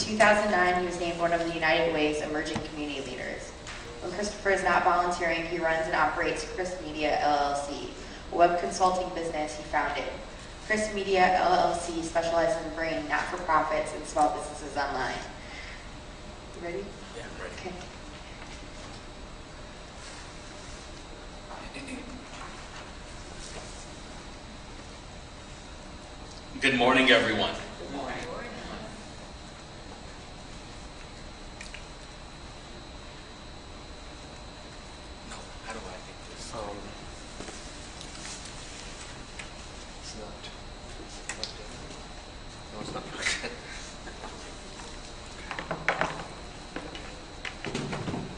2009, he was named one of the United Way's emerging community leaders. When Christopher is not volunteering, he runs and operates Chris Media LLC, a web consulting business he founded. Chris Media LLC specializes in bringing not-for-profits and small businesses online. You ready? Yeah, I'm ready. Okay. Good morning, everyone. Good morning. No, how do I get this? It's not. No, it's not.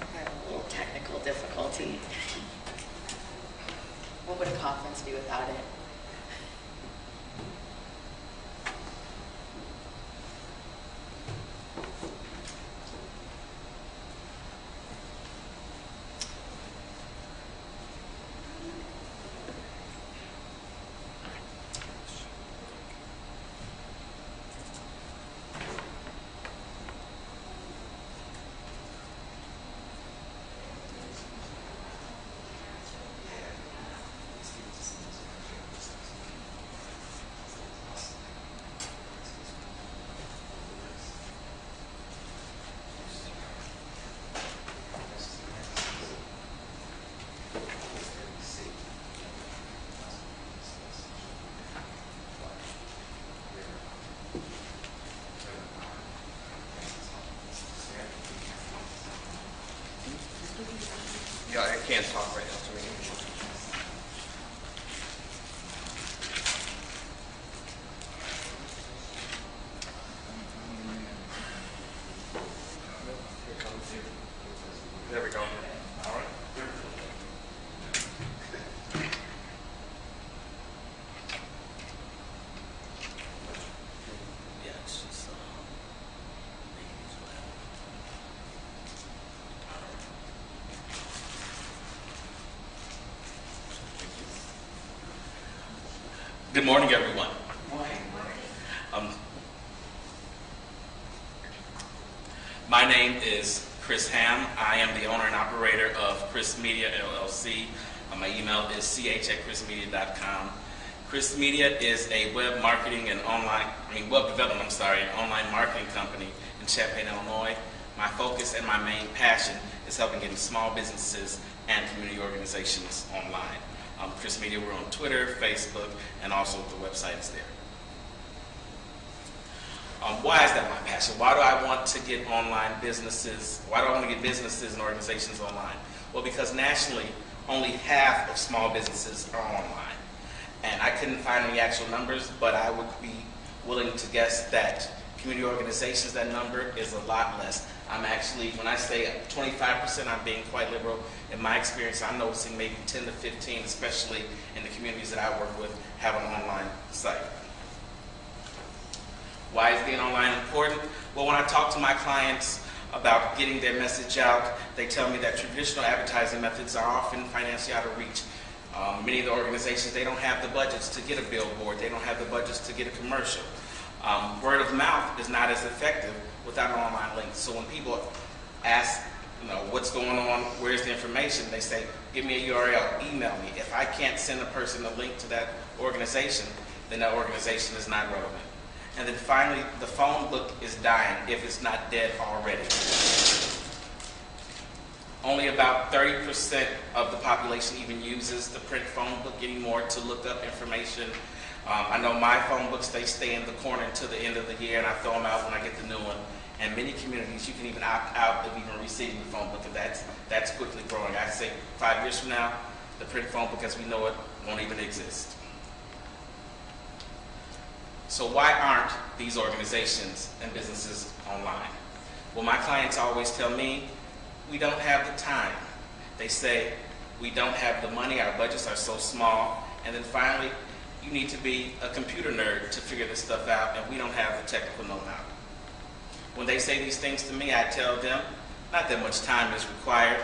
I have a little technical difficulty. What would a conference be without it? Yeah, I can't talk right now to me. There we go. All right. Yeah, it's just maybe as well. Good morning, everyone. My name is Chris Ham. I am the owner and operator of Chris Media LLC. My email is ch@chrismedia.com. Chris Media is a web marketing and web development, and online marketing company in Champaign, Illinois. My focus and my main passion is helping getting small businesses and community organizations online. Chris Media, we're on Twitter, Facebook, and also the website is there. Why is that my passion? Why do I want to get online businesses? Why do I want to get businesses and organizations online? Well, because nationally, only half of small businesses are online. And I couldn't find any actual numbers, but I would be willing to guess that community organizations, that number is a lot less. I'm actually, when I say 25%, I'm being quite liberal. In my experience, I'm noticing maybe 10 to 15, especially in the communities that I work with, have an online site. Why is being online important? Well, when I talk to my clients about getting their message out, they tell me that traditional advertising methods are often financially out of reach. Many of the organizations, they don't have the budgets to get a billboard. They don't have the budgets to get a commercial. Word of mouth is not as effective without an online link. So when people ask, what's going on, where's the information, they say, give me a URL, email me. If I can't send a person a link to that organization, then that organization is not relevant. And then finally, the phone book is dying if it's not dead already. Only about 30% of the population even uses the print phone book anymore to look up information. I know my phone books, they stay in the corner until the end of the year, and I throw them out when I get the new one. And many communities, you can even opt out of even receiving the phone book, and that's quickly growing. I say 5 years from now, the print phone book as we know it won't even exist. So why aren't these organizations and businesses online? Well, my clients always tell me, we don't have the time. They say, we don't have the money, our budgets are so small. And then finally, you need to be a computer nerd to figure this stuff out, and we don't have the technical know-how. When they say these things to me, I tell them, not that much time is required.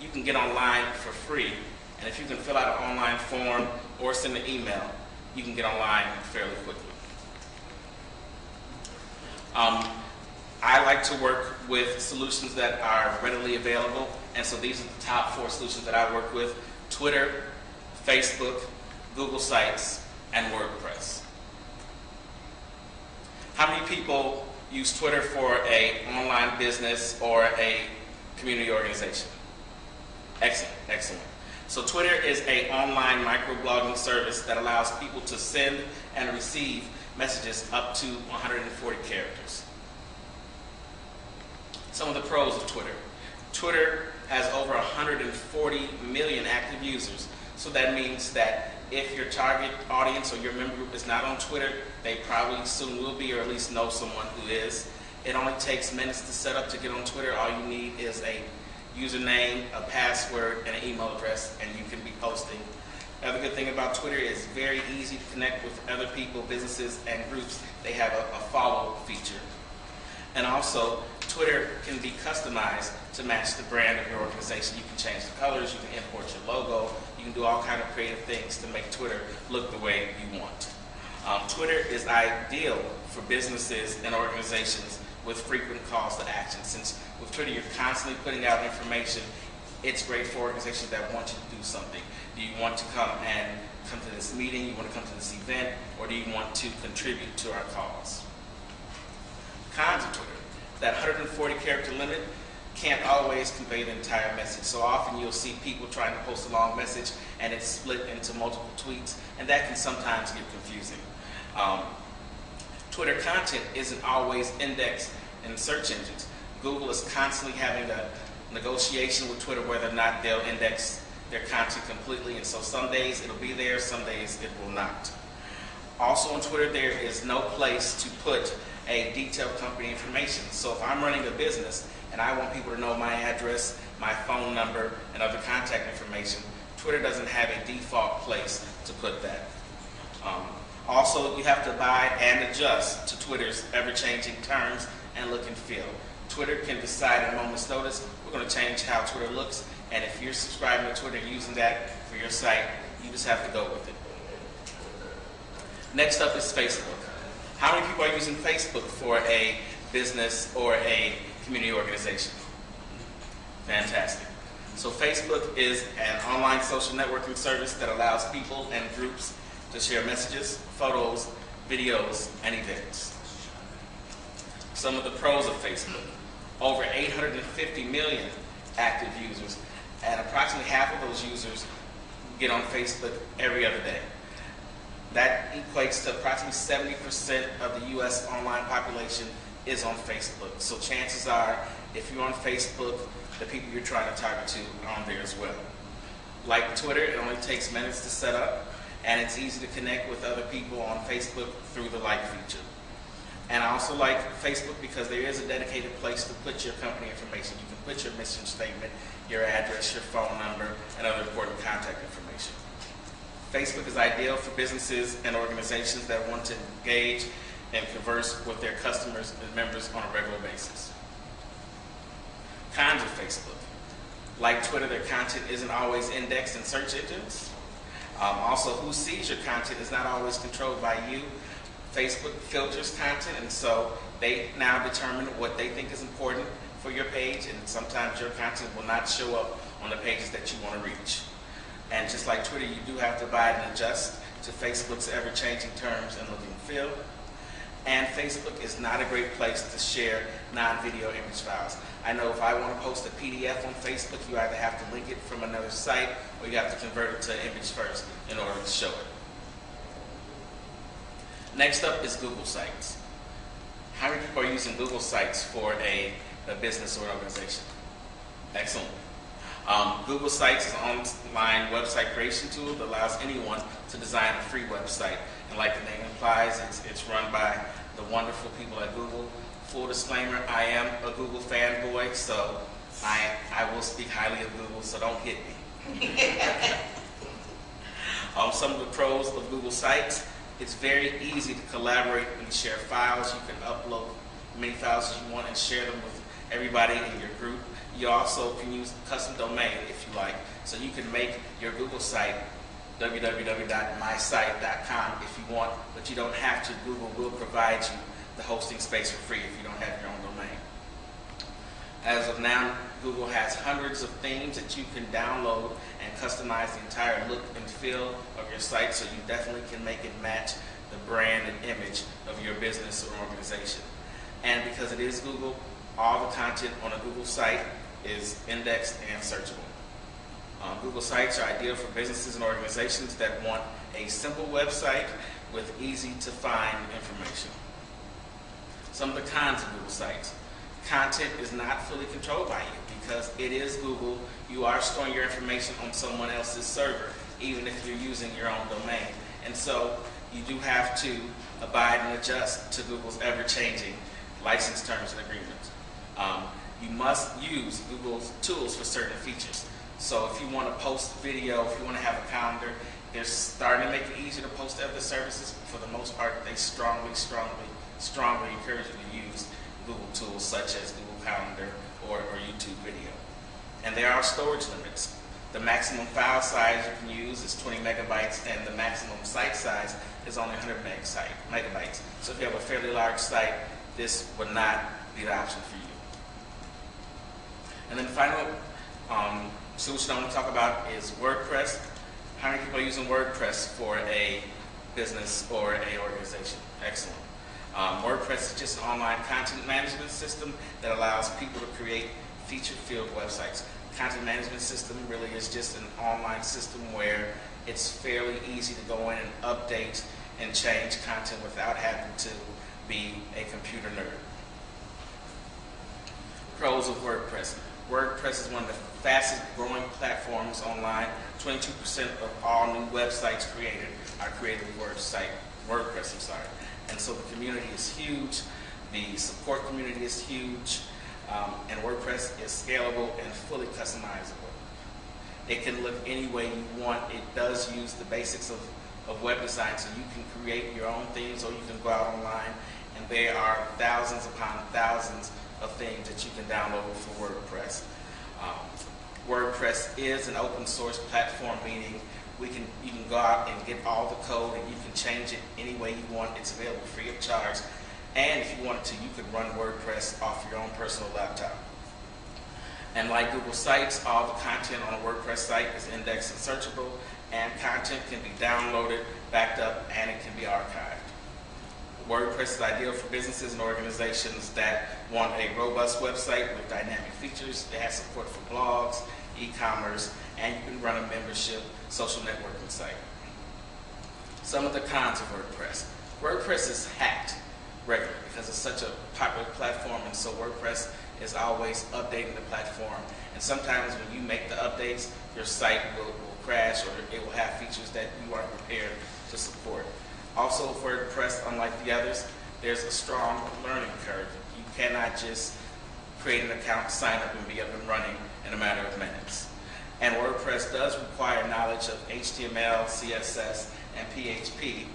You can get online for free, and if you can fill out an online form or send an email, you can get online fairly quickly. I I like to work with solutions that are readily available, and so these are the top 4 solutions that I work with: Twitter, Facebook, Google Sites, and WordPress. How many people use Twitter for an online business or a community organization? Excellent, excellent. So Twitter is an online microblogging service that allows people to send and receive messages up to 140 characters. Some of the pros of Twitter. Twitter has over 140 million active users. So that means that if your target audience or your member group is not on Twitter, they probably soon will be, or at least know someone who is. It only takes minutes to set up to get on Twitter. All you need is a username, a password, and an email address, and you can be posting. The other good thing about Twitter is very easy to connect with other people, businesses, and groups. They have a follow feature. And also, Twitter can be customized to match the brand of your organization. You can change the colors, you can import your logo, you can do all kinds of creative things to make Twitter look the way you want. Twitter is ideal for businesses and organizations with frequent calls to action. Since with Twitter you're constantly putting out information, it's great for organizations that want you to do something. Do you want to come to this meeting, you want to come to this event, or do you want to contribute to our cause? Cons of Twitter. That 140 character limit can't always convey the entire message. So often you'll see people trying to post a long message and it's split into multiple tweets, and that can sometimes get confusing. Twitter content isn't always indexed in search engines. Google is constantly having a negotiation with Twitter whether or not they'll index their content completely, and so some days it'll be there, some days it will not. Also on Twitter, there is no place to put a detailed company information. So if I'm running a business and I want people to know my address, my phone number, and other contact information, Twitter doesn't have a default place to put that. Also, you have to abide and adjust to Twitter's ever-changing terms and look and feel. Twitter can decide at a moment's notice, we're going to change how Twitter looks, and if you're subscribing to Twitter and using that for your site, you just have to go with it. Next up is Facebook. How many people are using Facebook for a business or a community organization? Fantastic. So Facebook is an online social networking service that allows people and groups to share messages, photos, videos, and events. Some of the pros of Facebook. Over 850 million active users, and approximately half of those users get on Facebook every other day. That equates to approximately 70% of the U.S. online population is on Facebook. So chances are, if you're on Facebook, the people you're trying to target to are on there as well. Like Twitter, it only takes minutes to set up, and it's easy to connect with other people on Facebook through the like feature. And I also like Facebook because there is a dedicated place to put your company information. You can put your mission statement, your address, your phone number, and other important contact information. Facebook is ideal for businesses and organizations that want to engage and converse with their customers and members on a regular basis. Cons of Facebook. Like Twitter, their content isn't always indexed in search engines. Also, who sees your content is not always controlled by you. Facebook filters content, and so they now determine what they think is important for your page, and sometimes your content will not show up on the pages that you want to reach. And just like Twitter, you do have to abide and adjust to Facebook's ever-changing terms and look and feel. And Facebook is not a great place to share non-video image files. I know if I want to post a PDF on Facebook, you either have to link it from another site or you have to convert it to an image first in order to show it. Next up is Google Sites. How many people are using Google Sites for a business or organization? Excellent. Google Sites is an online website creation tool that allows anyone to design a free website. And like the name implies, it's run by the wonderful people at Google. Full disclaimer, I am a Google fanboy, so I will speak highly of Google, so don't hit me. Some of the pros of Google Sites: it's very easy to collaborate and share files. You can upload many files as you want and share them with everybody in your group. You also can use custom domain if you like. So you can make your Google site www.mysite.com if you want, but you don't have to. Google will provide you the hosting space for free if you don't have your own domain. As of now, Google has hundreds of themes that you can download and customize the entire look and feel of your site, so you definitely can make it match the brand and image of your business or organization. And because it is Google, all the content on a Google site is indexed and searchable. Google Sites are ideal for businesses and organizations that want a simple website with easy to find information. Some of the cons of Google Sites. Content is not fully controlled by you because it is Google. You are storing your information on someone else's server, even if you're using your own domain. And so you do have to abide and adjust to Google's ever-changing license terms and agreements. You must use Google's tools for certain features. So if you want to post video, if you want to have a calendar, they're starting to make it easier to post other services. For the most part, they strongly encourage you to use Google tools such as Google Calendar or YouTube video. And there are storage limits. The maximum file size you can use is 20 megabytes, and the maximum site size is only 100 megabytes. So if you have a fairly large site, this would not be the option for you. And then finally, solution I want to talk about is WordPress. How many people are using WordPress for a business or an organization? Excellent. WordPress is just an online content management system that allows people to create feature-filled websites. Content management system really is just an online system where it's fairly easy to go in and update and change content without having to be a computer nerd. Pros of WordPress. WordPress is one of the fastest growing platforms online. 22% of all new websites created are created with WordPress. And so the community is huge, the support community is huge, and WordPress is scalable and fully customizable. It can look any way you want. It does use the basics of web design, so you can create your own themes, or you can go out online, and there are thousands upon thousands of themes that you can download for WordPress. WordPress is an open source platform, meaning you can go out and get all the code and you can change it any way you want. It's available free of charge. And if you wanted to, you could run WordPress off your own personal laptop. And like Google Sites, all the content on a WordPress site is indexed and searchable, and content can be downloaded, backed up, and it can be archived. WordPress is ideal for businesses and organizations that want a robust website with dynamic features. It has support for blogs, e-commerce, and you can run a membership social networking site. Some of the cons of WordPress. WordPress is hacked regularly because it's such a popular platform, and so WordPress is always updating the platform. And sometimes when you make the updates, your site will crash, or it will have features that you aren't prepared to support. Also, WordPress, unlike the others, there's a strong learning curve. You cannot just create an account, sign up, and be up and running in a matter of minutes. And WordPress does require knowledge of HTML, CSS, and PHP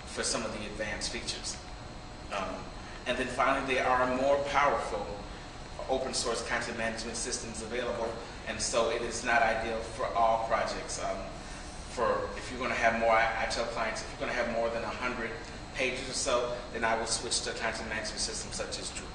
for some of the advanced features. And then finally, there are more powerful open source content management systems available, and so it is not ideal for all projects. If you're going to have more, I tell clients, if you're going to have more than 100 pages or so, then I will switch to a content management system such as Drupal.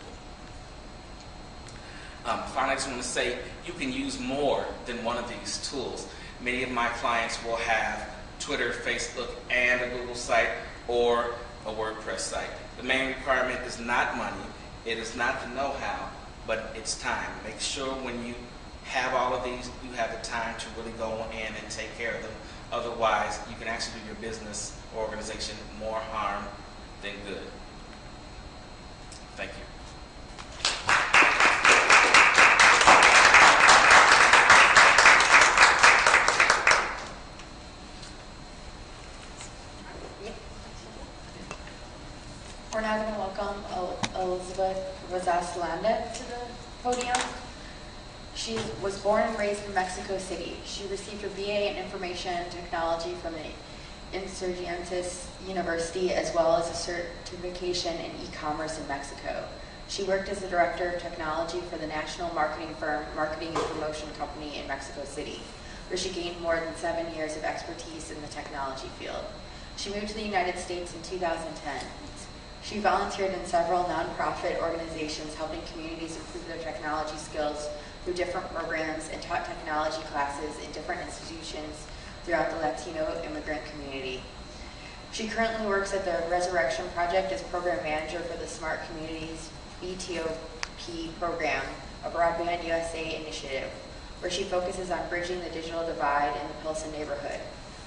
Finally, I just want to say you can use more than one of these tools. Many of my clients will have Twitter, Facebook, and a Google site or a WordPress site. The main requirement is not money, it is not the know-how, but it's time. Make sure when you have all of these, you have the time to really go in and take care of them. Otherwise, you can actually do your business or organization more harm than good. Thank you. We're now going to welcome Elizabeth Rosas-Landa to the podium. She was born and raised in Mexico City. She received her BA in Information Technology from the Insurgentes University, as well as a certification in e-commerce in Mexico. She worked as the Director of Technology for the national marketing firm Marketing and Promotion Company in Mexico City, where she gained more than 7 years of expertise in the technology field. She moved to the United States in 2010. She volunteered in several nonprofit organizations helping communities improve their technology skills through different programs and taught technology classes in different institutions throughout the Latino immigrant community. She currently works at the Resurrection Project as program manager for the Smart Communities BTOP program, a Broadband USA initiative, where she focuses on bridging the digital divide in the Pilsen neighborhood.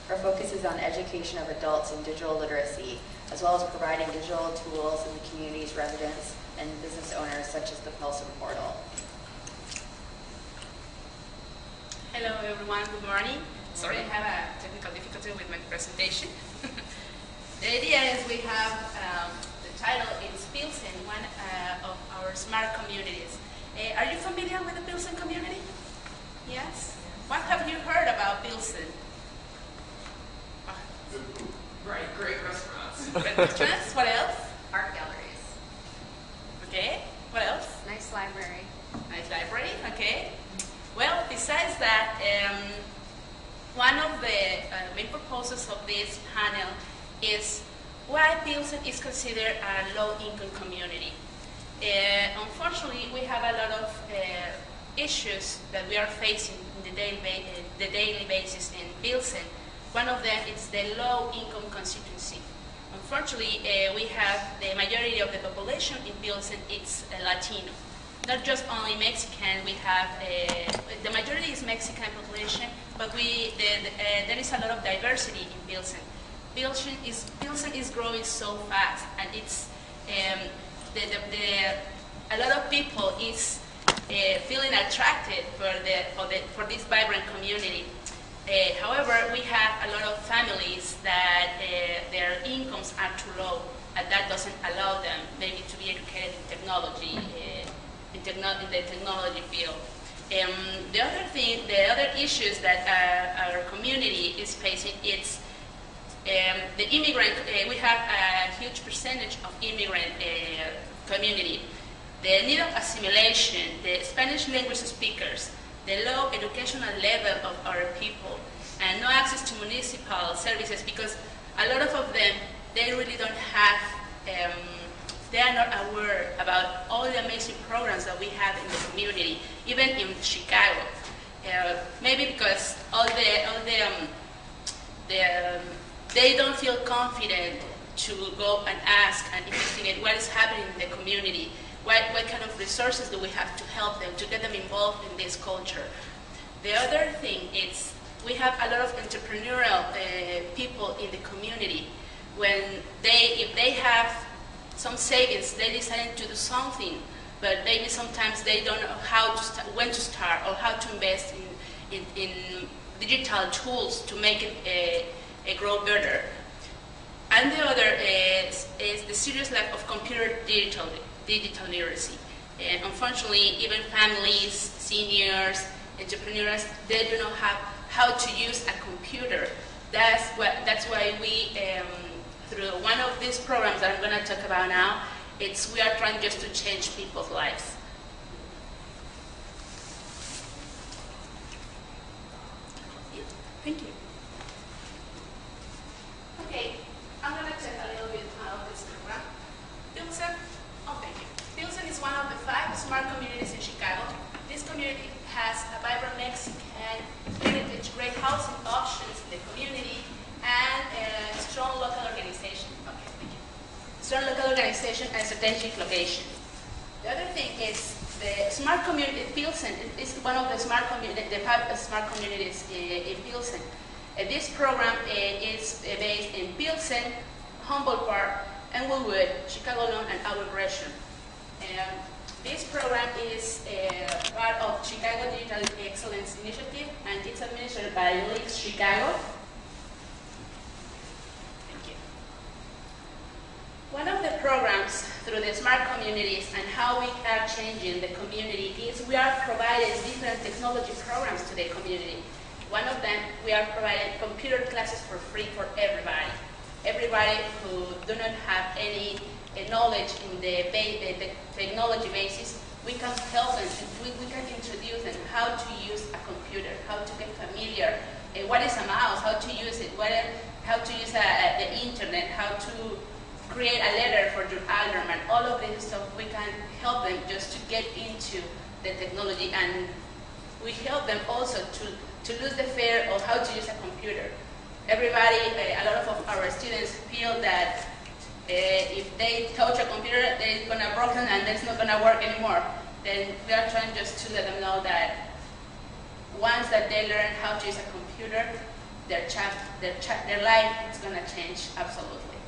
Her focus is on education of adults in digital literacy, as well as providing digital tools in the community's residents and business owners, such as the Pilsen portal. Hello everyone, good morning. Sorry, I have a technical difficulty with my presentation. The idea is we have, the title is Pilsen, one of our smart communities. Are you familiar with the Pilsen community? Yes? What have you heard about Pilsen? Right, great restaurants. Great restaurants, what else? Art galleries. Okay, what else? Nice library. Nice library, okay. Well, besides that, one of the main purposes of this panel is why Pilsen is considered a low-income community. Unfortunately, we have a lot of issues that we are facing in the daily basis in Pilsen. One of them is the low-income constituency. Unfortunately, we have the majority of the population in Pilsen, it's Latino. Not just only Mexican, we have, the majority is Mexican population, but there is a lot of diversity in Pilsen. Pilsen is growing so fast, and it's, a lot of people is feeling attracted for this vibrant community. However, we have a lot of families that their incomes are too low, and that doesn't allow them maybe to be educated in technology, in the technology field. The other issues that our community is facing, it's the immigrant. We have a huge percentage of immigrant community. The need of assimilation, the Spanish language speakers, the low educational level of our people, and no access to municipal services, because a lot of them, they really don't have, they are not aware about all the amazing programs that we have in the community, even in Chicago. Maybe because they don't feel confident to go and ask and investigate what is happening in the community. What kind of resources do we have to help them, to get them involved in this culture? The other thing is we have a lot of entrepreneurial people in the community. If they have some savings, they decided to do something, but maybe sometimes they don't know how to when to start or how to invest in digital tools to make it grow better. And the other is the serious lack of computer digital literacy. And unfortunately, even families, seniors, entrepreneurs, they do not have how to use a computer. That's why we, through one of these programs that I'm going to talk about now, we are trying just to change people's lives. Yeah, thank you. Okay, I'm going to talk a little bit about this program. Pilsen, thank you. Pilsen is one of the 5 smart communities in Chicago. This community has a vibrant Mexican heritage, great housing options in the community, and a strong local organization. Okay, thank you. Strong local organization and strategic location. The other thing is the smart community. Pilsen is one of the smart communities, the 5 smart communities in Pilsen. This program is based in Pilsen, Humboldt Park, Englewood, Chicago Lawn, and our Gresham. This program is part of Chicago Digital Excellence Initiative, and it's administered by Links Chicago. Thank you. One of the programs through the smart communities and how we are changing the community is we are providing different technology programs to the community. One of them, we are providing computer classes for free for everybody. Everybody who do not have any knowledge in the technology basis, we can help them, we can introduce them how to use a computer, how to get familiar, what is a mouse, how to use it, how to use the internet, how to create a letter for your alderman. All of this stuff, we can help them just to get into the technology, and we help them also to lose the fear of how to use a computer. Everybody, a lot of our students feel that if they touch a computer, it's going to broken and it's not going to work anymore. Then we are trying just to let them know that once that they learn how to use a computer, their life is going to change absolutely.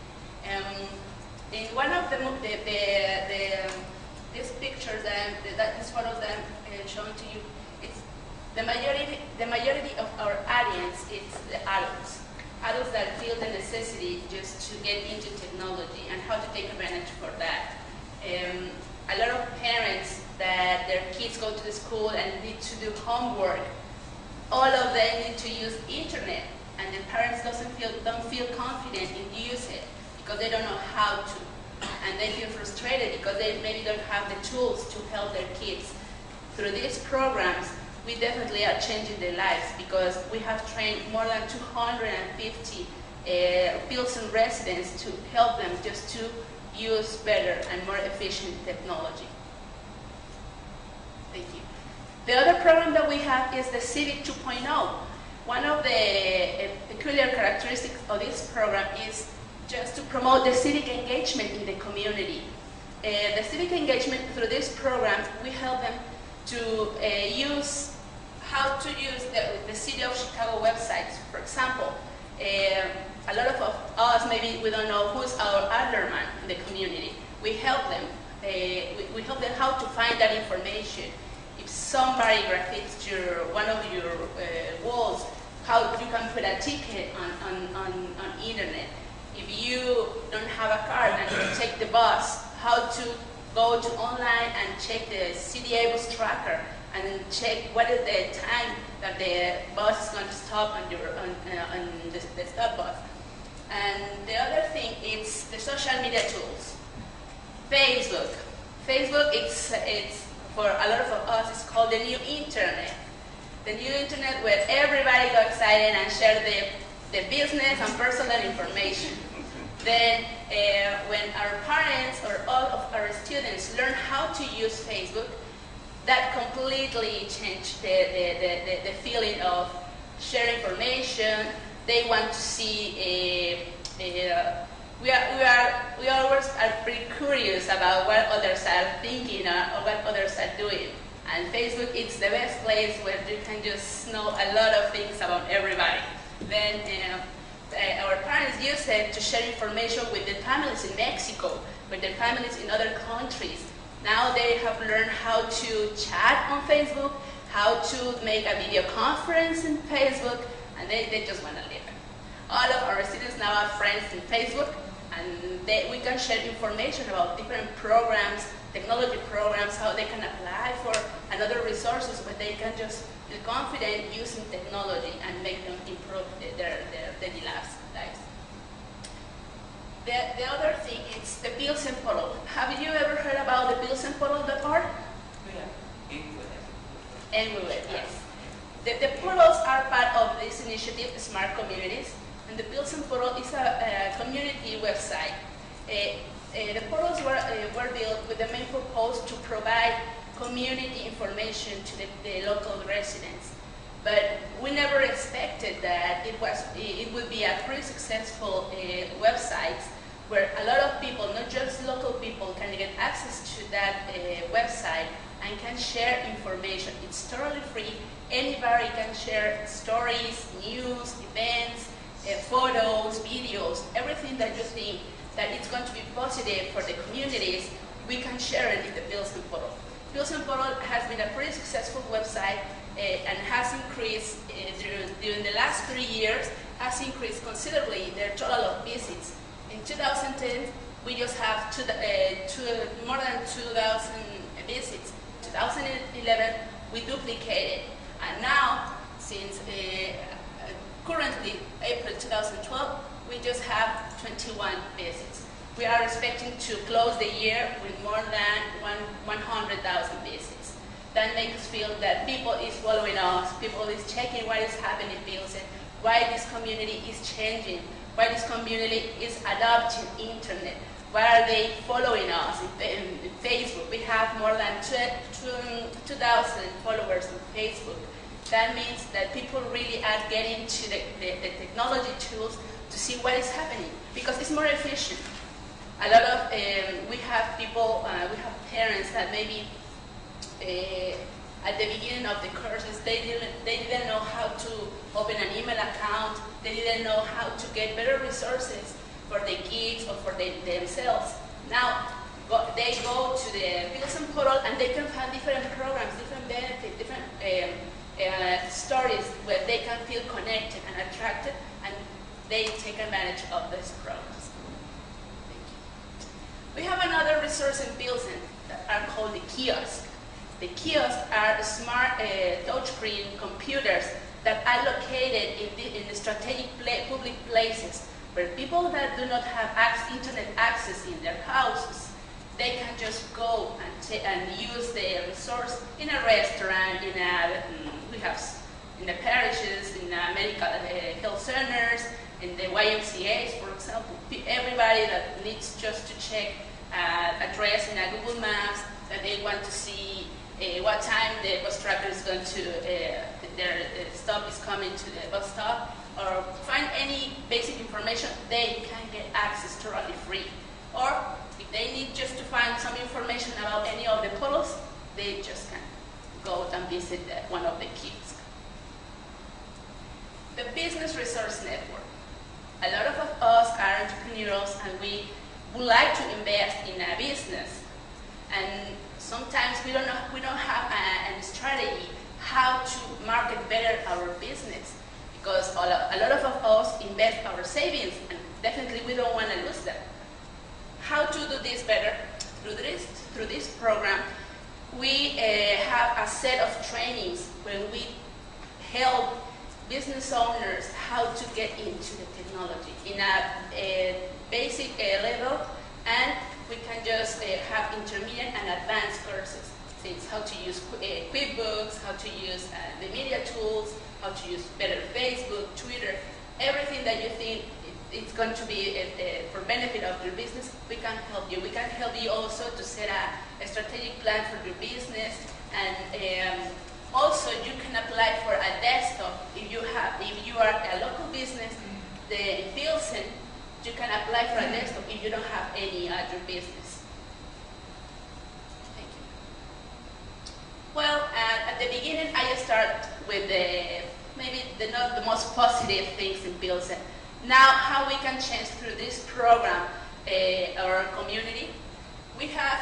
In one of these pictures, these photos that I'm showing to you, it's the majority of our audience is the adults that feel the necessity just to get into technology and how to take advantage for that. A lot of parents that their kids go to the school and need to do homework, all of them need to use internet, and the parents don't feel confident in use it because they don't know how to, and they feel frustrated because they maybe don't have the tools to help their kids. Through these programs, we definitely are changing their lives because we have trained more than 250 Pilsen residents to help them just to use better and more efficient technology. Thank you. The other program that we have is the Civic 2.0. One of the peculiar characteristics of this program is just to promote the civic engagement in the community. The civic engagement through this program, we help them to use how to use the City of Chicago websites. For example, a lot of us, maybe we don't know who's our alderman in the community. We help them. We help them how to find that information. If somebody graffitis one of your walls, how you can put a ticket on internet. If you don't have a card and you take the bus, how to go to online and check the CDA bus tracker and check what is the time that the bus is going to stop on the stop bus. And the other thing is the social media tools. Facebook, it's for a lot of us, it's called the new internet. The new internet where everybody got excited and shared the business and personal information. Then when our parents or all of our students learn how to use Facebook, that completely changed the feeling of share information. They want to see we always are pretty curious about what others are thinking or what others are doing. And Facebook is the best place where you can just know a lot of things about everybody. Then our parents use it to share information with their families in Mexico, with their families in other countries. Now they have learned how to chat on Facebook, how to make a video conference in Facebook, and they just want to live it. All of our students now have friends in Facebook, and we can share information about different programs, technology programs, how they can apply for and other resources where they can just feel confident using technology and make them improve their daily lives. The other thing is the Pilsen portal. Have you ever heard about the pilsenportal.org? Yeah. Anyway, yes. The portals are part of this initiative, Smart Communities, and the Pilsen portal is a community website. The portals were built with the main purpose to provide community information to the local residents. But we never expected that it would be a pretty successful website where a lot of people, not just local people, can get access to that website and can share information. It's totally free. Anybody can share stories, news, events, photos, videos, everything that you think that it's going to be positive for the communities, we can share it in the Pilsen portal. Pilsen portal has been a pretty successful website and has increased during the last 3 years, has increased considerably their total of visits. In 2010, we just have more than 2,000 visits. 2011, we duplicated, and now, since currently April 2012, we just have 21 visits. We are expecting to close the year with more than 100,000 visits. That makes us feel that people is following us, people is checking what is happening in Pilsen, why this community is changing, why this community is adopting internet. Why are they following us in Facebook? We have more than 2,000 followers on Facebook. That means that people really are getting to the technology tools to see what is happening, because it's more efficient. A lot of, we have people, we have parents that maybe at the beginning of the courses, they didn't know how to open an email account, they didn't know how to get better resources for the kids or for themselves. Now, they go to the Pilsen portal and they can find different programs, different benefits, different stories where they can feel connected and attracted, and they take advantage of these programs. Thank you. We have another resource in Pilsen that are called the kiosks. The kiosks are smart touchscreen computers that are located in the strategic public places where people that do not have internet access in their houses, they can just go and use the resource in a restaurant, we have in the parishes, in medical health centers, in the YMCAs, for example. Everybody that needs just to check address in a Google Maps, that they want to see what time the bus driver is going to, their stop is coming to the bus stop, or find any basic information, they can get access totally free. Or if they need just to find some information about any of the portals, they just can go and visit one of the kiosks. The Business Resource Network. A lot of us are entrepreneurs and we would like to invest in a business. And sometimes we don't have a strategy how to market better our business, because a lot of us invest our savings and definitely we don't want to lose them. How to do this better? Through this program, we have a set of trainings where we help business owners how to get into the technology in a basic level, and we can just have intermediate and advanced courses. Things how to use QuickBooks, how to use the media tools, how to use better Facebook, Twitter, everything that you think it's going to be for benefit of your business, we can help you. We can help you also to set a strategic plan for your business, and also you can apply for a desktop. If you are a local business, in Pilsen, you can apply for a desktop if you don't have any at your business. Thank you. Well, at the beginning, I start with maybe not the most positive things in Pilsen. Now, how we can change through this program our community. We have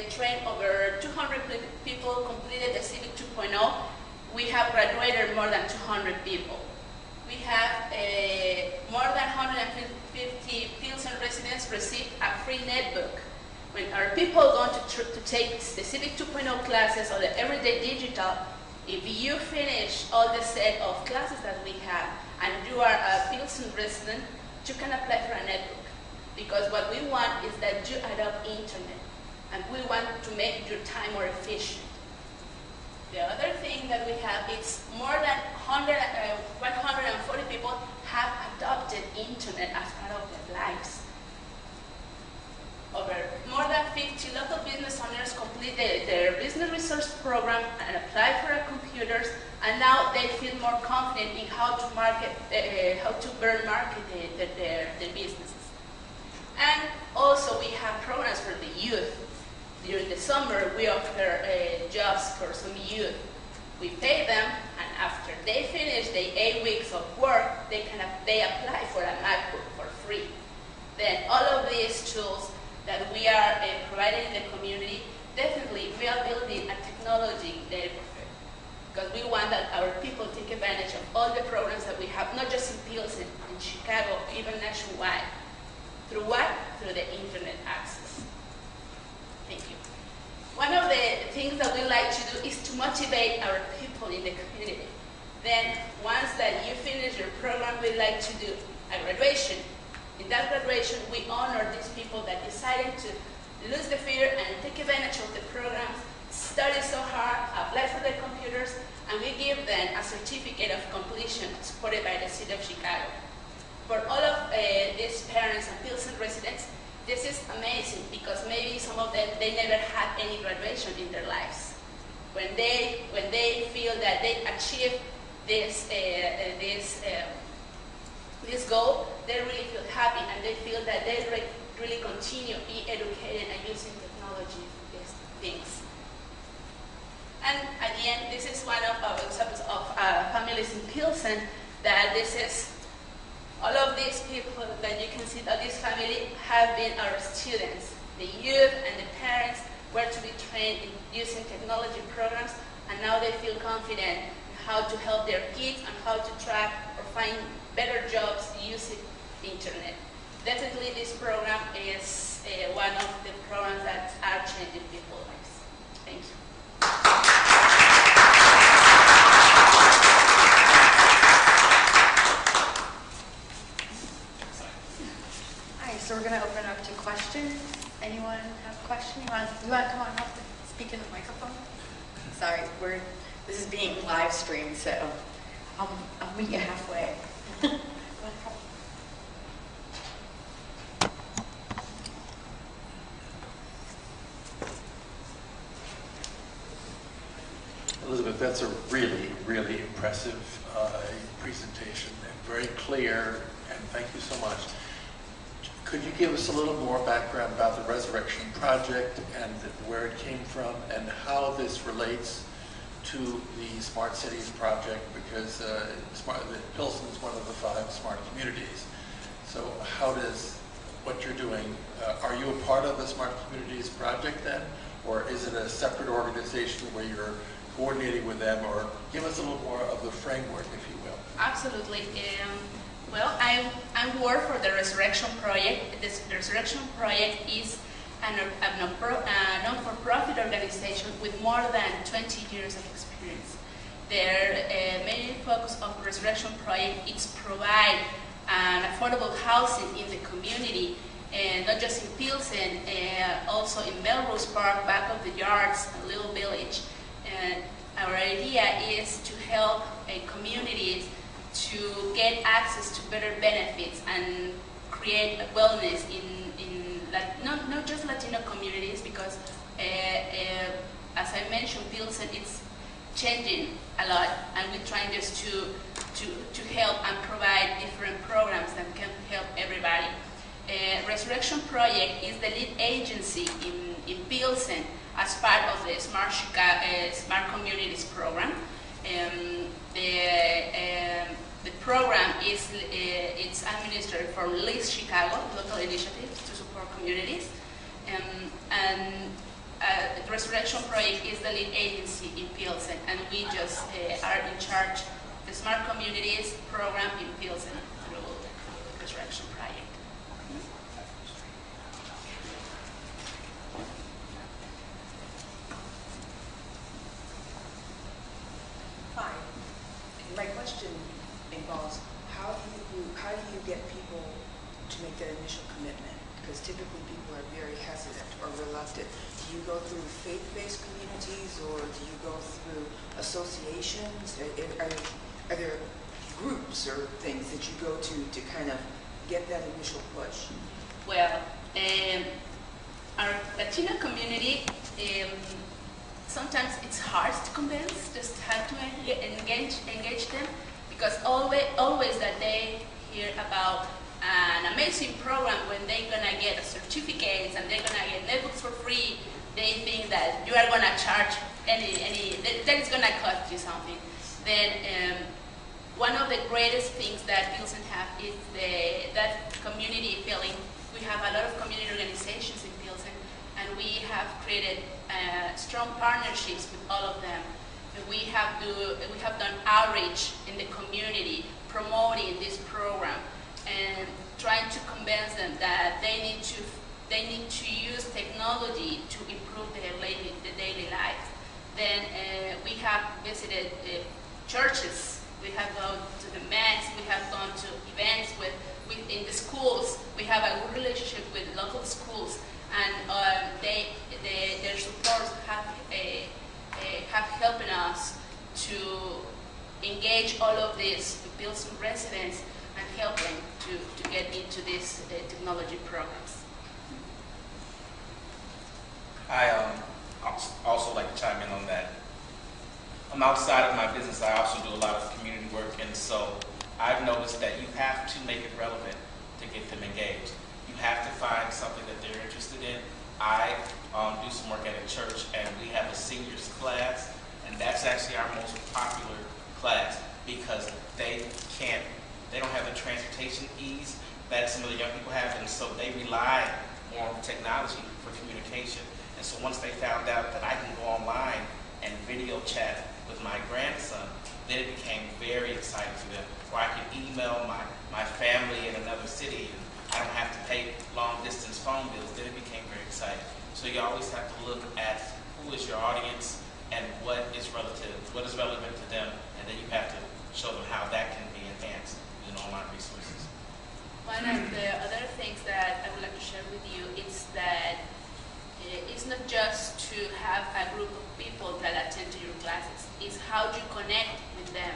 trained over 200 people, completed the Civic 2.0. We have graduated more than 200 people. We have more than 150 Pilsen residents receive a free netbook. When our people are going to take the Civic 2.0 classes or the Everyday Digital, if you finish all the set of classes that we have and you are a Pilsen resident, you can apply for a netbook. Because what we want is that you adopt internet, and we want to make your time more efficient. The other thing that we have is more than 140 people have adopted internet as part of their lives. Over more than 50 local business owners completed their business resource program and applied for our computers, and now they feel more confident in how to market, how to better market their businesses. And also we have programs for the youth. During the summer, we offer jobs for some youth. We pay them, and after they finish the 8 weeks of work, they apply for a MacBook for free. Then all of these tools that we are providing in the community, definitely we are building a technology neighborhood, because we want that our people take advantage of all the programs that we have, not just in Pilsen, in Chicago, even nationwide. Through what? Through the internet access. Thank you. One of the things that we like to do is to motivate our people in the community. Then, once that you finish your program, we like to do a graduation. In that graduation, we honor these people that decided to lose the fear and take advantage of the programs, study so hard, apply for their computers, and we give them a certificate of completion supported by the City of Chicago. For all of these parents and Pilsen residents, this is amazing because maybe some of them, they never had any graduation in their lives. When they feel that they achieve this goal, they really feel happy and they feel that they really continue being educated and using technology for these things. And again, this is one of our examples of families in Pilsen that this is, all of these people that you can see that this family have been our students. The youth and the parents were to be trained in using technology programs, and now they feel confident in how to help their kids and how to track or find better jobs using the internet. Definitely this program is one of the programs that are changing people's lives. Thank you. So we're going to open up to questions. Anyone have a question? You want to come on up and speak in the microphone? Sorry, this is being live streamed, so I'll meet you halfway. Elizabeth, that's a really, really impressive presentation and very clear, and thank you so much. Could you give us a little more background about the Resurrection Project and where it came from and how this relates to the Smart Cities Project? Because Pilsen is one of the 5 smart communities. So how does what you're doing, are you a part of the Smart Communities Project then? Or is it a separate organization where you're coordinating with them? Or give us a little more of the framework, if you will. Absolutely. Well, I work for the Resurrection Project. The Resurrection Project is a non-for-profit organization with more than 20 years of experience. Their main focus of the Resurrection Project is provide an affordable housing in the community, and not just in Pilsen, also in Melrose Park, back of the yards, a little village. And our idea is to help communities to get access to better benefits and create a wellness in not just Latino communities, because as I mentioned, Pilsen it's changing a lot, and we're trying just to help and provide different programs that can help everybody. Resurrection Project is the lead agency in Pilsen as part of the Smart Communities program. The program is it's administered from eChicago, local initiatives to support communities, and the Resurrection Project is the lead agency in Pilsen, and we just are in charge of the Smart Communities program in Pilsen through the Resurrection Project. Hi. My question involves how do you get people to make that initial commitment? Because typically people are very hesitant or reluctant. Do you go through faith-based communities, or do you go through associations? Are there groups or things that you go to kind of get that initial push? Well, our Latino community, sometimes it's hard to convince, just have to engage them, because always that they hear about an amazing program when they're gonna get a certificate and they're gonna get netbooks for free, they think that you are gonna charge that is gonna cost you something. Then one of the greatest things that Pilsen have is that community feeling. We have a lot of community organizations in Pilsen, and we have created strong partnerships with all of them. We have done outreach in the community, promoting this program, and trying to convince them that they need to use technology to improve the daily life. Then we have visited churches. We have gone to the mass. We have gone to events in the schools. We have a good relationship with local schools, and their support have helped us to engage all of these Pilsen residents and help them to get into these technology programs. I also like to chime in on that. Outside of my business, I also do a lot of community work, and so I've noticed that you have to make it relevant to get them engaged. You have to find something that they're interested in. I do some work at a church, and we have a seniors class, and that's actually our most popular class because they don't have the transportation ease that some of the young people have, and so they rely more on technology for communication. And so once they found out that I can go online and video chat with my grandson, then it became very exciting for them, where I can email my family in another city, and I don't have to pay long distance phone bills. Then it became very exciting. So you always have to look at who is your audience and what is relevant to them, and then you have to show them how that can be enhanced using online resources. One of the other things that I would like to share with you is that it's not just to have a group of people that attend to your classes. It's how you connect with them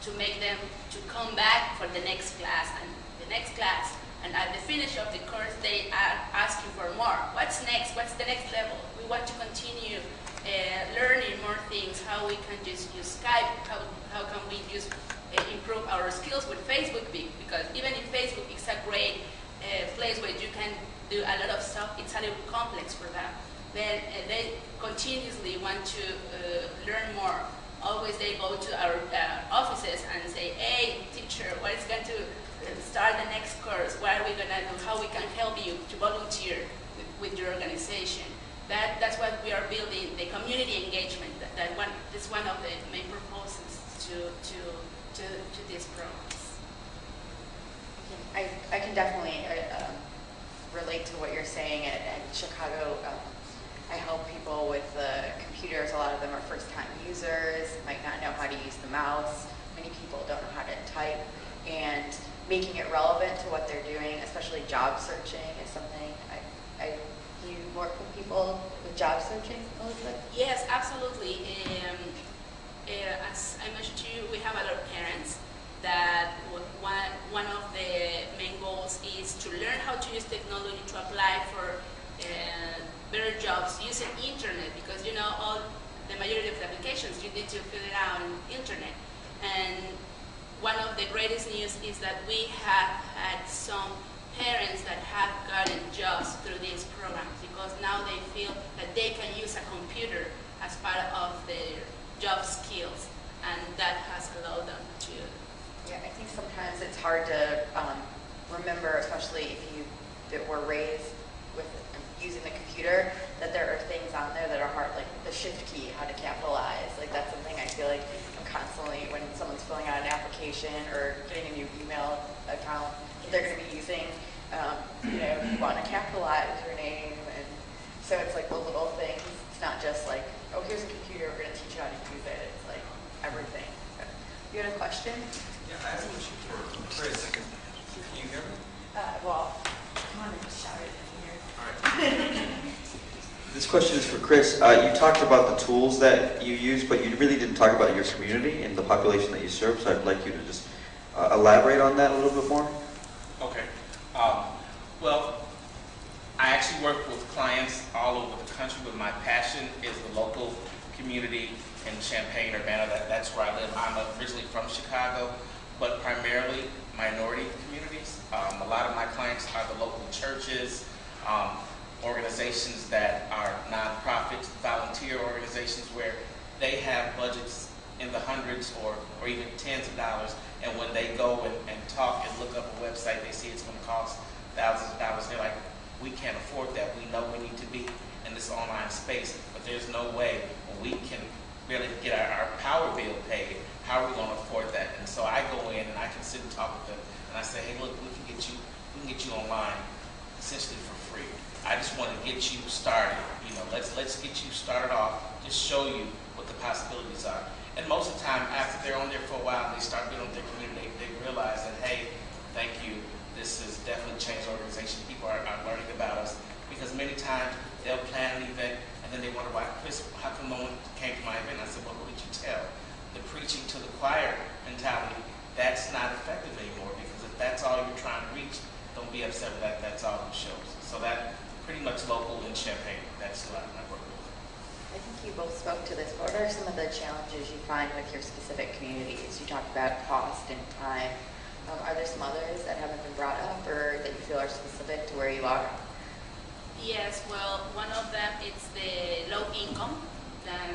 to make them to come back for the next class and the next class. And at the finish of the course, they are asking for more. What's next? What's the next level? We want to continue learning more things, how we can just use Skype, how can we just improve our skills with Facebook, because even if Facebook is a great place where you can do a lot of stuff, it's a little complex for them. Then they continuously want to learn more. Always they go to our offices and say, hey, teacher, what is going to start the next course? What are we going to do? How we can help you to volunteer with your organization? That's what we are building, the community engagement. That's one of the main proposals to these programs. I can definitely relate to what you're saying. At Chicago, I help people with computers. A lot of them are first-time users, might not know how to use the mouse. Many people don't know how to type. And making it relevant to what they're doing, especially job searching, is something you work with people with job searching, Elizabeth? Yes, absolutely. As I mentioned to you, we have other parents that one of the main goals is to learn how to use technology to apply for better jobs using internet, because you know the majority of the applications you need to fill it out on internet. And one of the greatest news is that we have had some parents that have gotten jobs through these programs, because now they feel that they can use a computer as part of their job skills, and that has allowed them to. Yeah, I think sometimes it's hard to remember, especially if you were raised with using the computer, that there are things on there that are hard, like the shift key, how to capitalize. Like that's something I feel like I'm constantly, when someone's filling out an application or getting a new email account, they're going to be using, you want to capitalize your name. And so it's like the little things. It's not just like, oh, here's a computer, we're going to teach you how to use it. It's like everything. So, you had a question? Yeah, I have a question for Chris. Can you hear me? Well, come on and shout it in here. All right. This question is for Chris. You talked about the tools that you use, but you really didn't talk about your community and the population that you serve, so I'd like you to just elaborate on that a little bit more. Okay. Well, I actually work with clients all over the country, but my passion is the local community in Champaign, Urbana. That's where I live. I'm originally from Chicago, but primarily minority communities. A lot of my clients are the local churches, organizations that are nonprofits, volunteer organizations where they have budgets in the hundreds or even tens of dollars, and when they go and talk and look up a website, they see it's going to cost thousands of dollars. They're like, we can't afford that. We know we need to be in this online space, but there's no way we can really get our power bill paid. How are we going to afford that? And so I go in and I can sit and talk with them, and I say, hey, look, we can get you online essentially for free. I just want to get you started. Let's get you started off. Just show you what the possibilities are. And most of the time, after they're on there for a while and they start building their community, they realize that, hey, thank you. This has definitely changed the organization. People are learning about us, because many times they'll plan an event and then they wonder, why, Chris, how come no one came to my event? I said, well, who did you tell? The preaching to the choir mentality, that's not effective anymore, because if that's all you're trying to reach, don't be upset with that. That's all it shows. So that pretty much local in Champaign. That's who I work with. I think you both spoke to this, but what are some of the challenges you find with your specific communities? You talked about cost and time. Are there some others that haven't been brought up or that you feel are specific to where you are? Yes, well, one of them is the low income that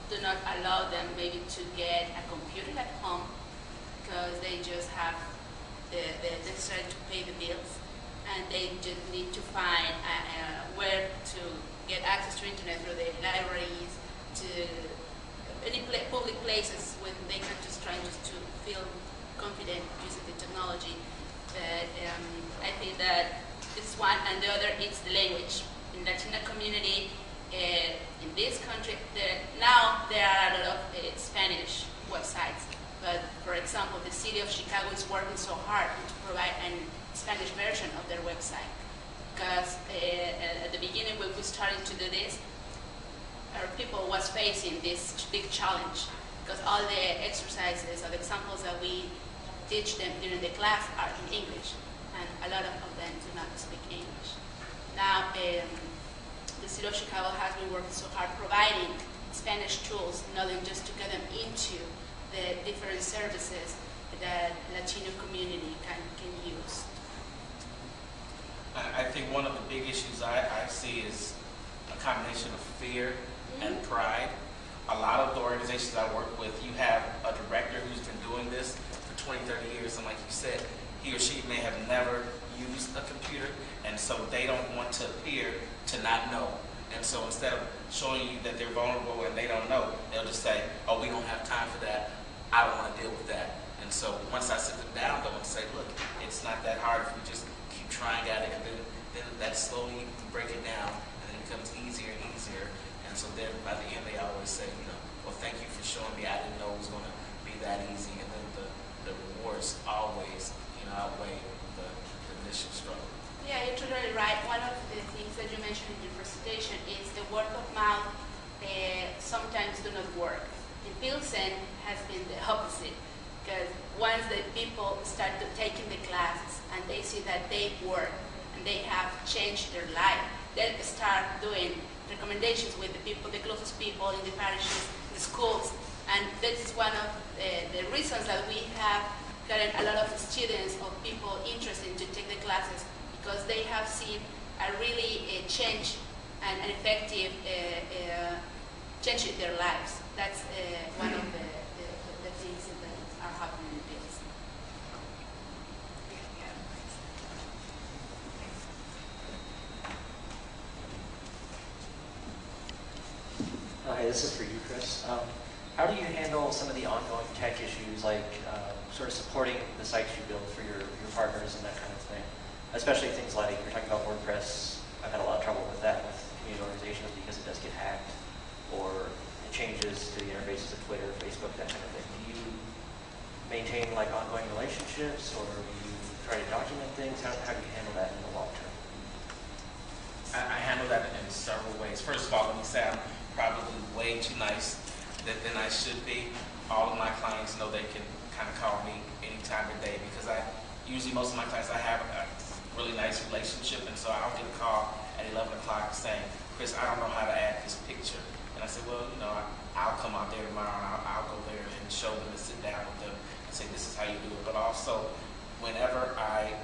do not allow them maybe to get a computer at home because they just have the necessary to pay the bills, and they just need to find where to get access to internet through the libraries, to any public places when they can just try to feel confident using the technology. But I think that this one, and the other is the language. In the Latino community, in this country, now there are a lot of Spanish websites. But for example, the city of Chicago is working so hard to provide a Spanish version of their website. Because at the beginning when we started to do this, our people was facing this big challenge because all the exercises or the examples that we teach them during the class are in English, and a lot of them do not speak English. Now, the city of Chicago has been working so hard providing Spanish tools in order just to get them into the different services that Latino community can use. I think one of the big issues I see is a combination of fear and pride. A lot of the organizations I work with, you have a director who's been doing this for 20, 30 years, and like you said, he or she may have never used a computer, and so they don't want to appear to not know. And so instead of showing you that they're vulnerable and they don't know, they'll just say, oh, we don't have time for that. I don't want to deal with that. And so once I sit them down, though, and say, look, it's not that hard if we just keep trying at it, and then that slowly you break it down, and then it becomes easier and easier. And so then by the end, they always say, well, thank you for showing me. I didn't know it was going to be that easy. And then the rewards always, outweigh the initial struggle. Yeah, you're totally right. One of the things that you mentioned in your presentation is the word of mouth sometimes do not work. In Pilsen has been the opposite, because once the people start to taking the classes and they see that they work and they have changed their life, they start doing recommendations with the people, the closest people in the parishes, the schools, and this is one of the reasons that we have gotten a lot of students or people interested to take the classes, because they have seen a really change and an effective change in their lives. That's one of the things that are happening in this. Hi, this is for you, Chris. How do you handle some of the ongoing tech issues, like sort of supporting the sites you build for your partners and that kind of thing? Especially things like, you're talking about WordPress. I've had a lot of trouble with that with community organizations because it does get hacked, or it changes to the interfaces of Twitter, Facebook, that kind of thing. Do you maintain like ongoing relationships, or do you try to document things? How do you handle that in the long term? I handle that in several ways. First of all, let me say I'm probably way too nice than I should be. All of my clients know they can kind of call me any time of day, because usually most of my clients, I have a really nice relationship, and so I'll get a call at 11 o'clock saying, Chris, I don't know how to add this picture. And I said, well, I'll come out there tomorrow and I'll go there and show them and sit down with them and say, this is how you do it. But also, whenever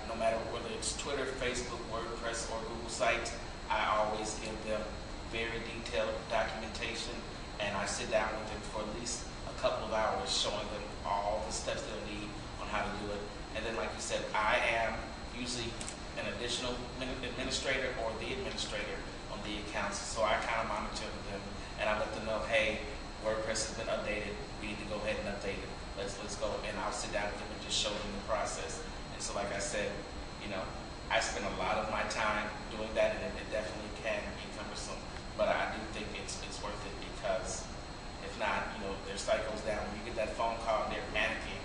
no matter whether it's Twitter, Facebook, WordPress, or Google Sites, I always give them very detailed documentation, and I sit down with them for at least a couple of hours showing them all the steps they'll need on how to do it. And then, like you said, I am usually an additional administrator or the administrator on the accounts, so I kind of monitor them, and I let them know, hey, WordPress has been updated, we need to go ahead and update it. Let's go, and I'll sit down with them and just show them the process. And so, like I said, I spend a lot of my time doing that, and it definitely can be cumbersome. But I do think it's worth it, because if not, their site goes down. When you get that phone call, they're panicking.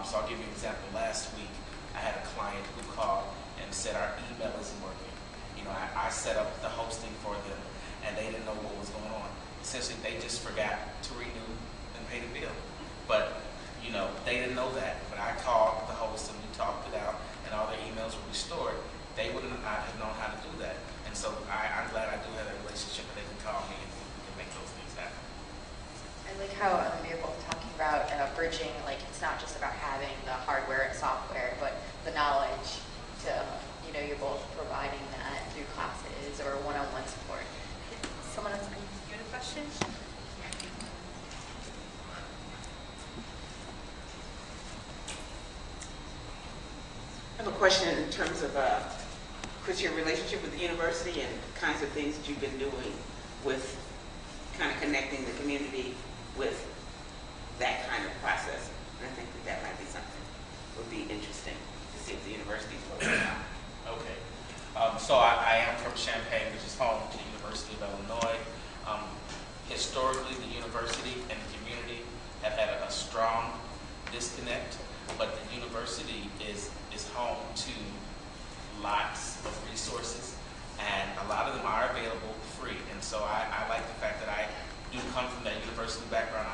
So I'll give you an example. Last week, I had a client who called and said our email isn't working. I set up the hosting for them, and they didn't know what was going on. Essentially, they just forgot to renew and pay the bill. But they didn't know that. But I called the host and we talked it out, and all their emails were restored. They would not have known how to do that. And so I'm glad I do have that relationship, and they can call me and we can make those things happen. I like how you're both talking about bridging, like it's not just about having the hardware and software, but the knowledge to, you're both providing that through classes or one-on-one support. Someone else, you have a question? I have a question in terms of, Chris, your relationship with the university and kinds of things that you've been doing with kind of connecting the community with that kind of process. And I think that might be something that would be interesting to see if the university's working out. Okay. So I am from Champaign, which is home to the University of Illinois. Historically, the university and the community have had a strong disconnect, but the university is home to lots of resources, and a lot of them are available free. And so I like the fact that I do come from that university background.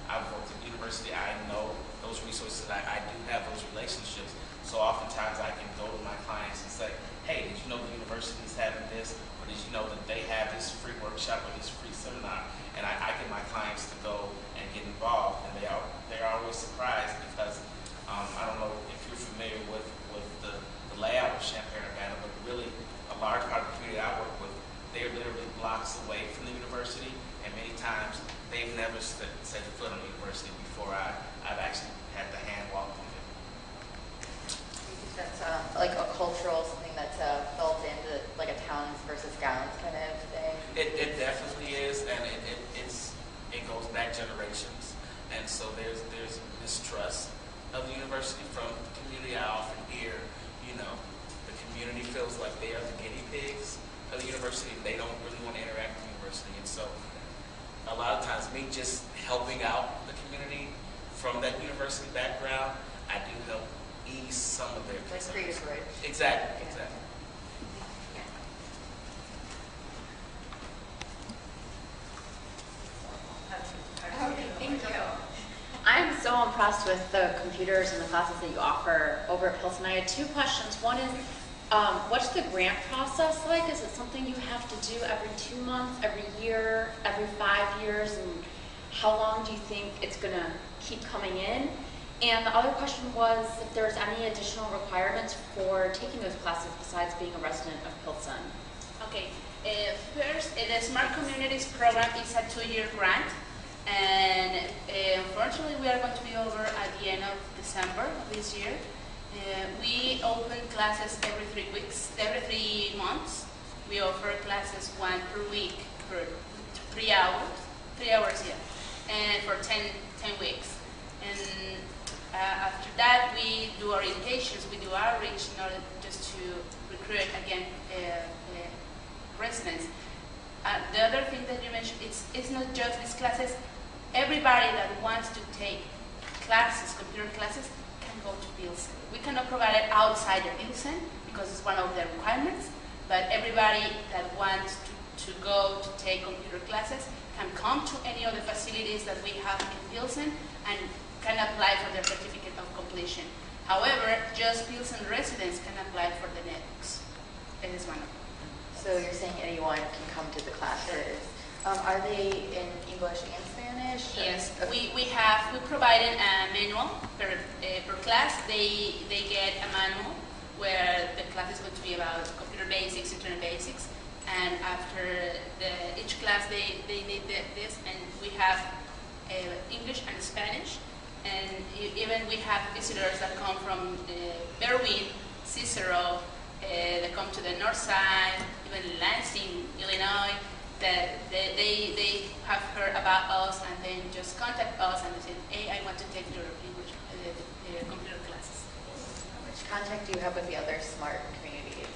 I've worked at the university. I know those resources. I do have those relationships. So oftentimes I can go to my clients and say, hey, did you know the university is having this? Or did you know that they have this free workshop or this free seminar? And I get my clients to go and get involved. And they're always surprised because I don't know if you're familiar with the layout of Champaign-Urbana, but really a large part of the community I work with, they're literally blocks away from the university, and many times they've never set foot on the university before I've actually had the hand walk through them. That's like a cultural thing that's built into like a towns versus gowns kind of thing. It definitely is, and it goes back generations, and so there's mistrust of the university from the community. I often hear, the community feels like they are the guinea pigs of the university, and they don't really want to interact with the university. And so a lot of times me just helping out the community from that university background, I do help ease some of their Like concerns. creative bridge. Exactly. Okay, thank you. I'm so impressed with the computers and the classes that you offer over at Pilsen. I had two questions. One is, what's the grant process like? Is it something you have to do every 2 months, every year, every 5 years? And how long do you think it's going to keep coming in? And the other question was if there's any additional requirements for taking those classes besides being a resident of Pilsen. Okay, first, the Smart Communities program is a 2-year grant, and unfortunately we are going to be over at the end of December of this year. We open classes every 3 weeks, every 3 months. We offer classes 1 per week for 3 hours, 3 hours, yeah, and for 10 weeks. And after that, we do orientations, we do outreach in order just to recruit again residents. The other thing that you mentioned, it's not just these classes. Everybody that wants to take classes, computer classes, can go to Pilsen. We cannot provide it outside of Pilsen because it's one of the requirements, but everybody that wants to go to take computer classes can come to any of the facilities that we have in Pilsen and can apply for their certificate of completion. However, just Pilsen residents can apply for the NETBooks. It is one of them. So you're saying anyone can come to the classes. Are they in English and Spanish? Yes, Okay. we provided a manual per class. They get a manual where the class is going to be about computer basics, internet basics, and after each class they need this, and we have English and Spanish, and even we have visitors that come from Berwyn, Cicero, that come to the north side, even Lansing, Illinois, that they have heard about us and then just contact us and they say, hey, I want to take your English computer classes. How much contact do you have with the other smart communities?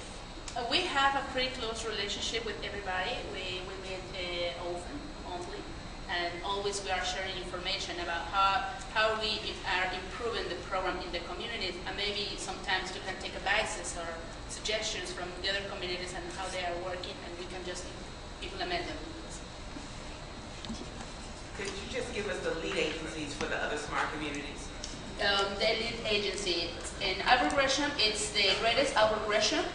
We have a pretty close relationship with everybody. We meet often, monthly, and always we are sharing information about how we are improving the program in the communities, and maybe sometimes you can take advices or suggestions from the other communities and how they are working, and we can just implement them. Could you just give us the lead agencies for the other smart communities? The lead agency in Albert Gresham, it's the greatest Albert Gresham.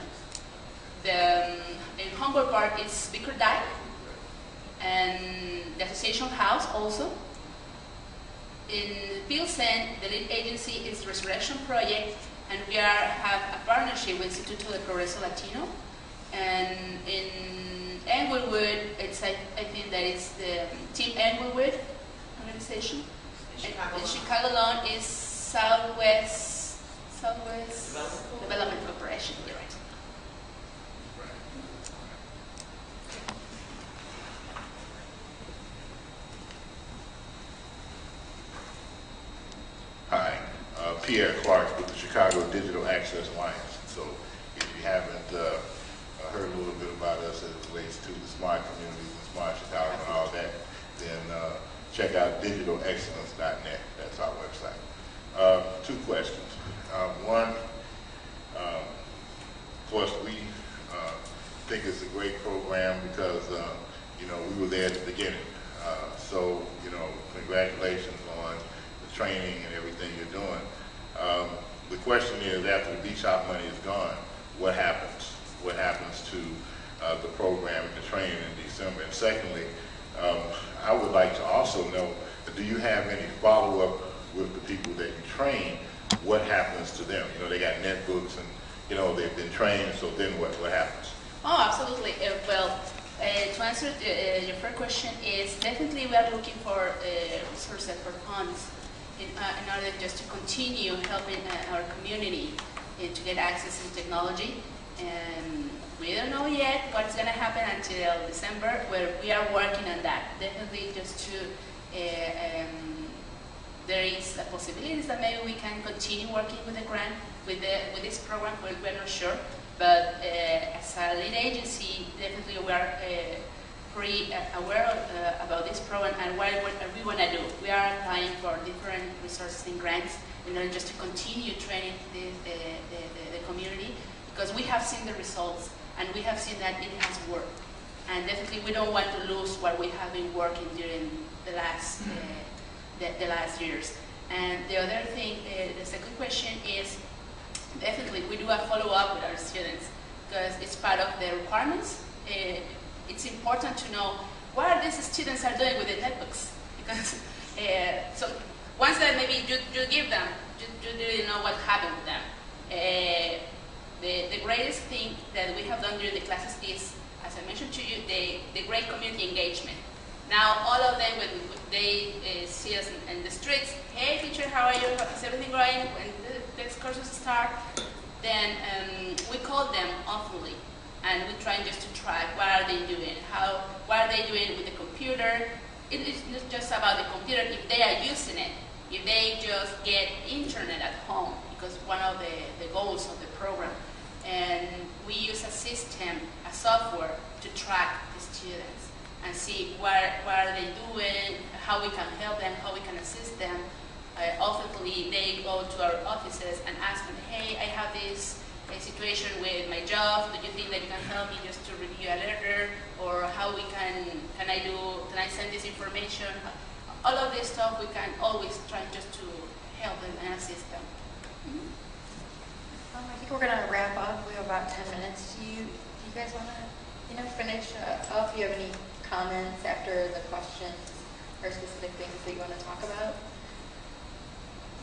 In Humboldt Park, it's Bickerdike, and the Association House also. In Pilsen, the lead agency is Resurrection Project, and we have a partnership with Instituto de Progreso Latino. And in Englewood, I think that it's the Team Englewood organization. In Chicago alone is Southwest Development Corporation. You're right. Hi, Pierre Clark with the Chicago Digital Access Alliance. So if you haven't heard a little bit about us as it relates to the smart communities and smart Chicago and all that, then check out digitalexcellence.net. That's our website. Two questions. One, of course, we think it's a great program because, you know, we were there at the beginning. So, you know, congratulations on the training and everything you're doing. The question is, after the beach hop money is gone, what happens? What happens to the program and the training in December? And secondly, I would like to also know, do you have any follow-up with the people that you train? What happens to them? You know, they got netbooks and, you know, they've been trained, so then what happens? Oh, absolutely. Well, to answer your first question is definitely we are looking for resources for funds in order just to continue helping our community to get access to technology. And we don't know yet what's going to happen until December, where we are working on that. Definitely just to, there is a possibility that maybe we can continue working with the grant, with this program, we're not sure. But as a lead agency, definitely we are pretty aware about this program and what we want to do. We are applying for different resources and grants in order just to continue training the community, because we have seen the results and we have seen that it has worked. And definitely we don't want to lose what we have been working during the last years. And the other thing, the second question is, definitely we do a follow-up with our students because it's part of the requirements. It's important to know what these students are doing with the netbooks, because so once that maybe you give them, you didn't know what happened to them. The greatest thing that we have done during the classes is, as I mentioned to you, the great community engagement. Now all of them, when they see us in the streets, hey teacher, how are you? Is everything going? When the excursions start, then we call them oftenly, and we try just to track what are they doing, what are they doing with the computer. It is not just about the computer, if they are using it, if they just get internet at home, because one of the goals of the program. And we use a system, a software, to track the students and see what are they doing, how we can help them, how we can assist them. Oftenly they go to our offices and ask them, hey, I have this situation with my job, do you think that you can help me just to review a letter, or how we can I send this information? All of this stuff we can always try just to help them and assist them. I think we're going to wrap up. We have about 10 minutes. Do you guys want to finish up? Do you have any comments after the questions or specific things that you want to talk about?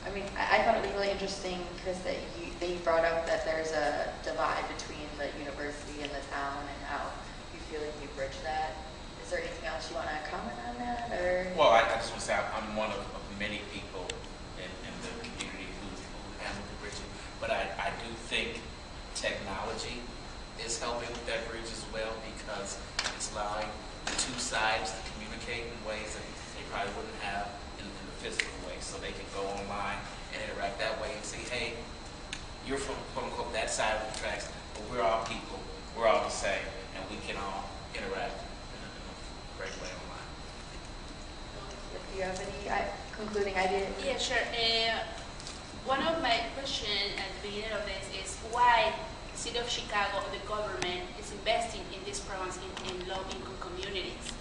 I mean, I thought it was really interesting, Chris, that you brought up that there's a divide between the university and the town, and how you feel like you bridge that. Is there anything else you want to comment on that? Or? Well, I just want to say I'm one of many people in the community who handle the bridging, but I do think technology is helping with that bridge as well, because it's allowing the two sides to communicate in ways that they probably wouldn't have in the physical way. So they can go online and interact that way and say, hey, you're from quote unquote that side of the tracks, but we're all people, we're all the same, and we can all interact in a great way online. If you have any concluding ideas? Yeah, sure. One of my questions at the beginning of this is why the City of Chicago, the government, is investing in these programs in low-income communities.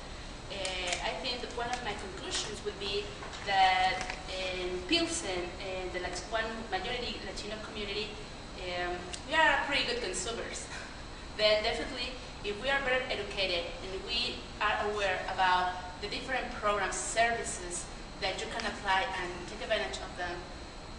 I think that one of my conclusions would be that in Pilsen, the one majority Latino community, we are pretty good consumers. Then definitely, if we are better educated and we are aware about the different programs, services that you can apply and take advantage of them,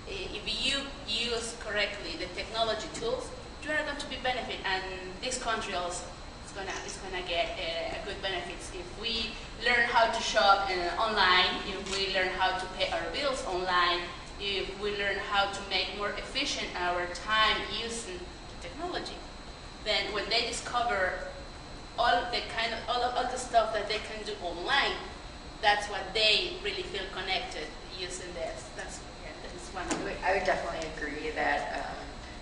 if you use correctly the technology tools, you are going to be benefit, and this country also is gonna get a good benefits. If we learn how to shop online, if we learn how to pay our bills online, if we learn how to make more efficient our time using technology, then when they discover all the stuff that they can do online, that's what they really feel connected using this. That's one of the. I would definitely agree that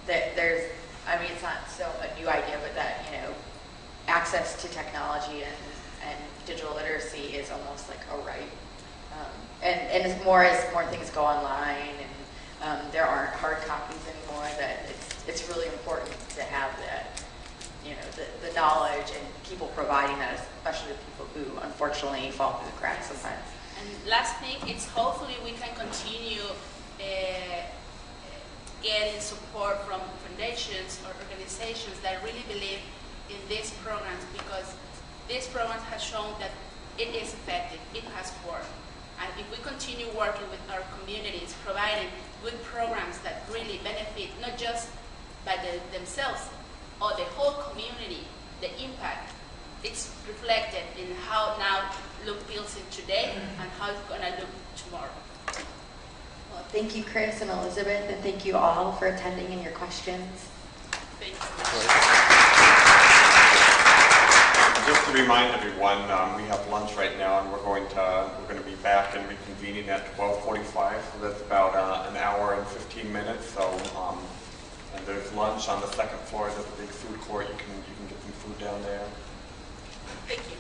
that there's, I mean, it's not so a new idea, but that, you know, access to technology and digital literacy is almost like a right. And as more things go online and there aren't hard copies anymore, that it's really important to have that, you know, the knowledge and people providing that, especially the people who unfortunately fall through the cracks sometimes. And last thing, it's hopefully we can continue getting support from foundations or organizations that really believe in these programs, because these programs have shown that it is effective, it has worked. And if we continue working with our communities, providing good programs that really benefit not just by themselves or the whole community, the impact, it's reflected in how now look feels in today and how it's going to look tomorrow. Well, thank you, Chris and Elizabeth, and thank you all for attending and your questions. Thank you. Just to remind everyone, we have lunch right now, and we're going to be back and reconvening at 12:45. So that's about an hour and 15 minutes. So, and there's lunch on the second floor. There's a big food court. You can get some food down there. Thank you.